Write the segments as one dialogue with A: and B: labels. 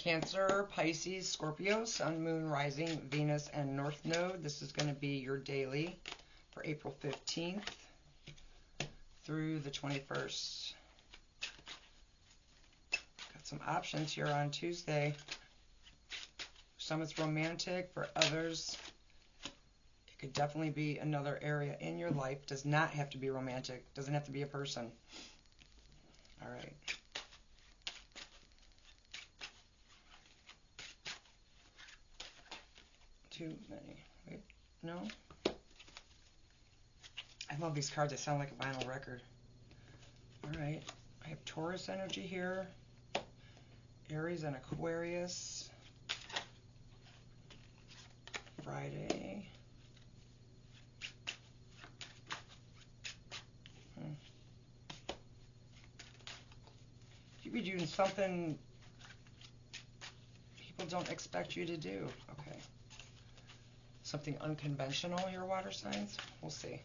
A: Cancer, Pisces, Scorpio, Sun, Moon, Rising, Venus, and North Node. This is going to be your daily for April 15th through the 21st. Got some options here on Tuesday. Some it's romantic, for others it could definitely be another area in your life. Does not have to be romantic, doesn't have to be a person. All right. Too many. Wait, no. I love these cards. They sound like a vinyl record. All right. I have Taurus energy here. Aries and Aquarius. Friday. You could be doing something people don't expect you to do. Okay. Something unconventional, your water signs? We'll see.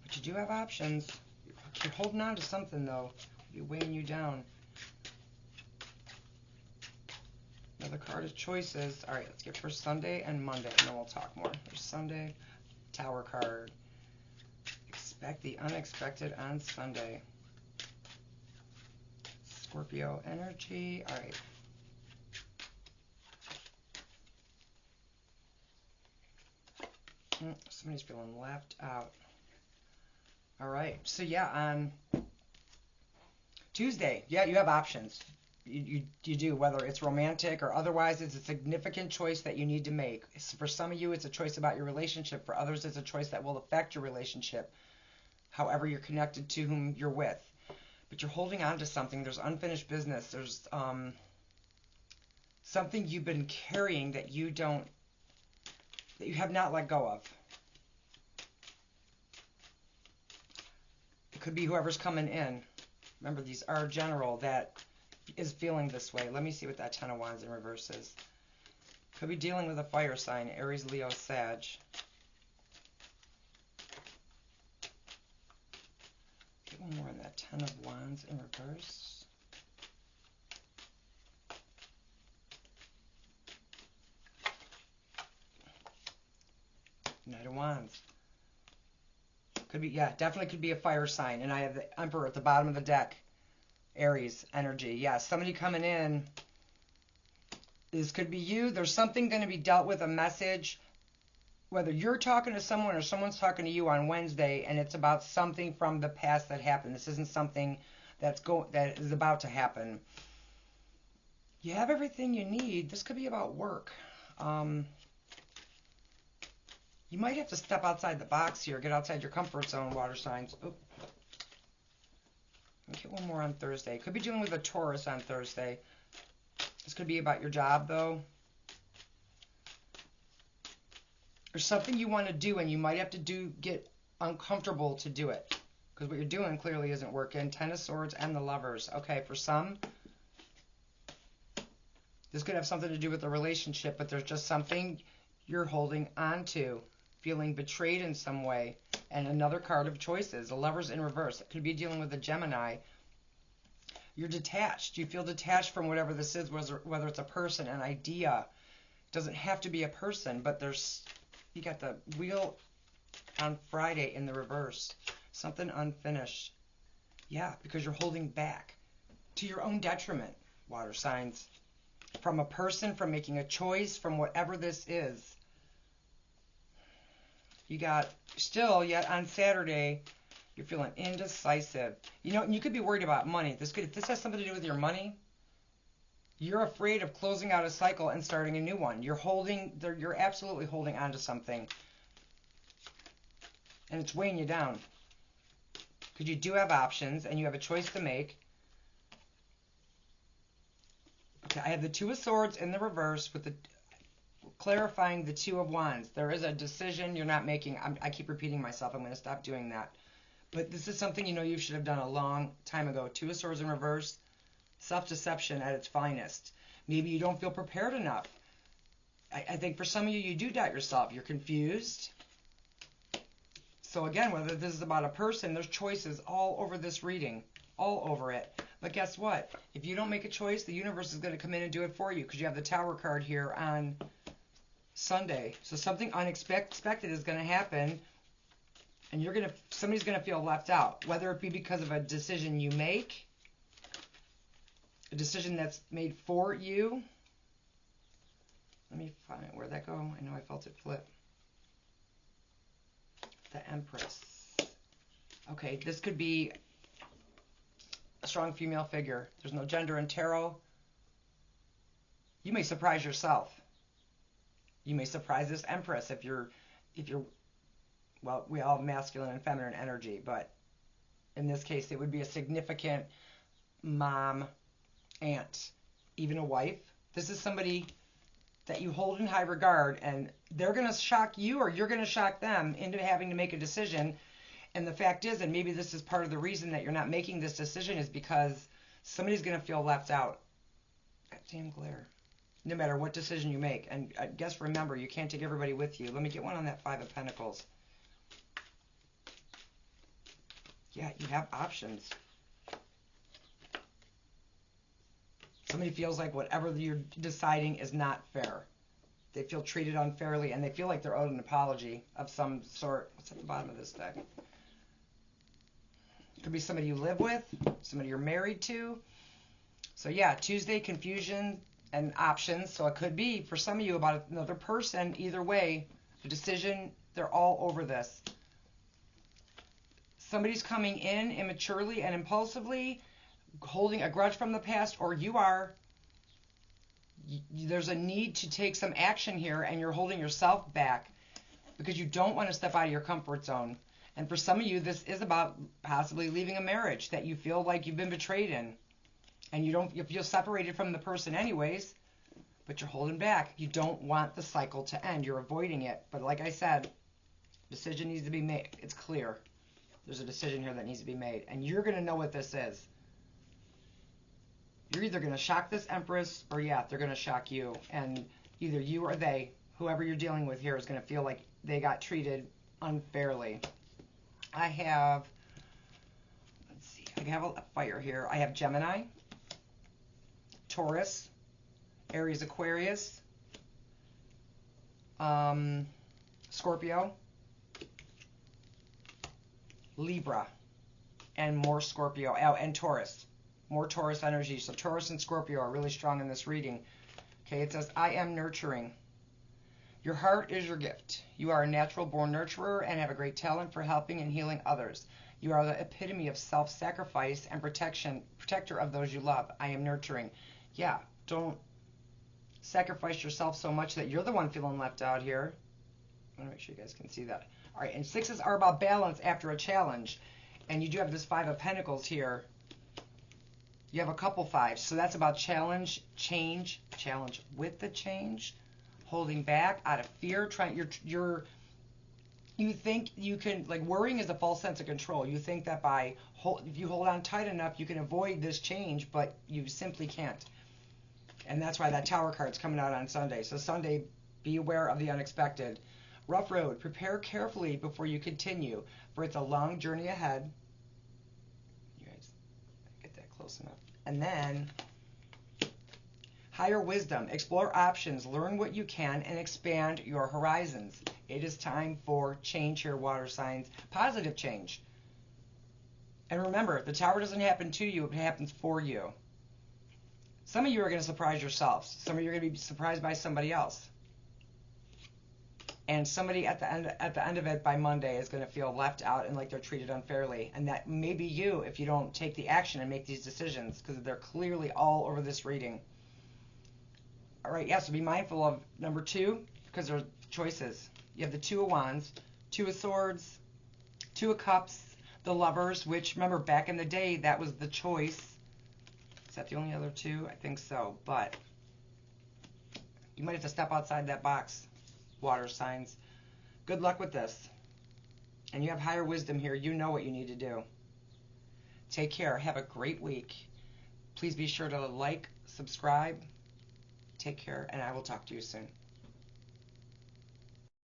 A: But you do have options. You're holding on to something, though. It'll be weighing you down. Another card of choices. All right, let's get for Sunday and Monday, and then we'll talk more. There's Sunday, Tower card. Expect the unexpected on Sunday. Scorpio energy. All right. Somebody's feeling left out. All right. So yeah, on Tuesday, yeah, you have options. You do, whether it's romantic or otherwise. It's a significant choice that you need to make. For some of you, it's a choice about your relationship. For others, it's a choice that will affect your relationship, however you're connected to whom you're with. But you're holding on to something. There's unfinished business. There's something you've been carrying that you have not let go of. It could be whoever's coming in. Remember, these are general that is feeling this way. Let me see what that Ten of Wands in reverse is. Could be dealing with a fire sign, Aries, Leo, Sag. Get one more on that Ten of Wands in reverse. Knight of Wands. Could be, yeah, definitely could be a fire sign. And I have the Emperor at the bottom of the deck. Aries energy. Yeah, somebody coming in. This could be you. There's something going to be dealt with, a message. Whether you're talking to someone or someone's talking to you on Wednesday, and it's about something from the past that happened. This isn't something that is about to happen. You have everything you need. This could be about work. You might have to step outside the box here, get outside your comfort zone, water signs. Oh. Get one more on Thursday. Could be dealing with a Taurus on Thursday. This could be about your job, though. There's something you want to do, and you might have to get uncomfortable to do it. Because what you're doing clearly isn't working. Ten of Swords and the Lovers. Okay, for some, this could have something to do with the relationship, but there's just something you're holding on to. Feeling betrayed in some way. And another card of choices, the Lovers in reverse. It could be dealing with a Gemini. You're detached. You feel detached from whatever this is, whether it's a person, an idea. It doesn't have to be a person, but you got the Wheel on Friday in the reverse. Something unfinished. Yeah, because you're holding back to your own detriment, water signs. From a person, from making a choice, from whatever this is. You got still yet on Saturday, you're feeling indecisive. You know, and you could be worried about money. If this has something to do with your money, you're afraid of closing out a cycle and starting a new one. You're absolutely holding on to something, and it's weighing you down. Because you do have options, and you have a choice to make. Okay, I have the Two of Swords in the reverse with the clarifying the Two of Wands. There is a decision you're not making. I keep repeating myself. I'm going to stop doing that. But this is something you know you should have done a long time ago. Two of Swords in reverse. Self-deception at its finest. Maybe you don't feel prepared enough. I think for some of you, you do doubt yourself. You're confused. So again, whether this is about a person, there's choices all over this reading. All over it. But guess what? If you don't make a choice, the universe is going to come in and do it for you because you have the Tower card here on Sunday. So something unexpected is going to happen, and somebody's going to feel left out, whether it be because of a decision you make, a decision that's made for you. Let me find it. Where'd that go? I know I felt it flip. The Empress. Okay, this could be a strong female figure. There's no gender in tarot. You may surprise yourself. You may surprise this Empress if you're, well, we all have masculine and feminine energy, but in this case, it would be a significant mom, aunt, even a wife. This is somebody that you hold in high regard, and they're going to shock you or you're going to shock them into having to make a decision. And the fact is, and maybe this is part of the reason that you're not making this decision, is because somebody's going to feel left out. God damn glare. No matter what decision you make. And I guess remember, you can't take everybody with you. Let me get one on that Five of Pentacles. Yeah, you have options. Somebody feels like whatever you're deciding is not fair. They feel treated unfairly, and they feel like they're owed an apology of some sort. What's at the bottom of this deck? It could be somebody you live with, somebody you're married to. So yeah, Tuesday, confusion and options. So it could be for some of you about another person. Either way, the decision, they're all over this. Somebody's coming in immaturely and impulsively, holding a grudge from the past, or you are. There's a need to take some action here, and you're holding yourself back because you don't want to step out of your comfort zone. And for some of you, this is about possibly leaving a marriage that you feel like you've been betrayed in. And you feel separated from the person anyways, but you're holding back. You don't want the cycle to end. You're avoiding it. But like I said, decision needs to be made. It's clear. There's a decision here that needs to be made. And you're going to know what this is. You're either going to shock this Empress, or yeah, they're going to shock you. And either you or they, whoever you're dealing with here, is going to feel like they got treated unfairly. I have, let's see, I have a fire here. I have Gemini, Taurus, Aries, Aquarius, Scorpio, Libra, and more Scorpio, and Taurus. More Taurus energy. So Taurus and Scorpio are really strong in this reading. Okay, it says, I am nurturing. Your heart is your gift. You are a natural born nurturer and have a great talent for helping and healing others. You are the epitome of self-sacrifice and protector of those you love. I am nurturing. Yeah, don't sacrifice yourself so much that you're the one feeling left out here. I want to make sure you guys can see that. All right, and sixes are about balance after a challenge. And you do have this Five of Pentacles here. You have a couple fives. So that's about challenge, change, challenge with the change, holding back out of fear, you think you can, like, worrying is a false sense of control. You think that if you hold on tight enough, you can avoid this change, but you simply can't. And that's why that Tower card's coming out on Sunday. So Sunday, be aware of the unexpected. Rough road. Prepare carefully before you continue, for it's a long journey ahead. You guys get that close enough. And then higher wisdom. Explore options. Learn what you can and expand your horizons. It is time for change here, water signs. Positive change. And remember, the Tower doesn't happen to you. It happens for you. Some of you are going to surprise yourselves. Some of you are going to be surprised by somebody else. And somebody at the end of it by Monday is going to feel left out and like they're treated unfairly. And that may be you if you don't take the action and make these decisions, because they're clearly all over this reading. All right, yeah, so be mindful of number 2, because there are choices. You have the Two of Wands, Two of Swords, Two of Cups, the Lovers, which, remember, back in the day, that was the choice. Is that the only other two? I think so, but you might have to step outside that box, water signs. Good luck with this. And you have higher wisdom here. You know what you need to do. Take care. Have a great week. Please be sure to like, subscribe. Take care, and I will talk to you soon.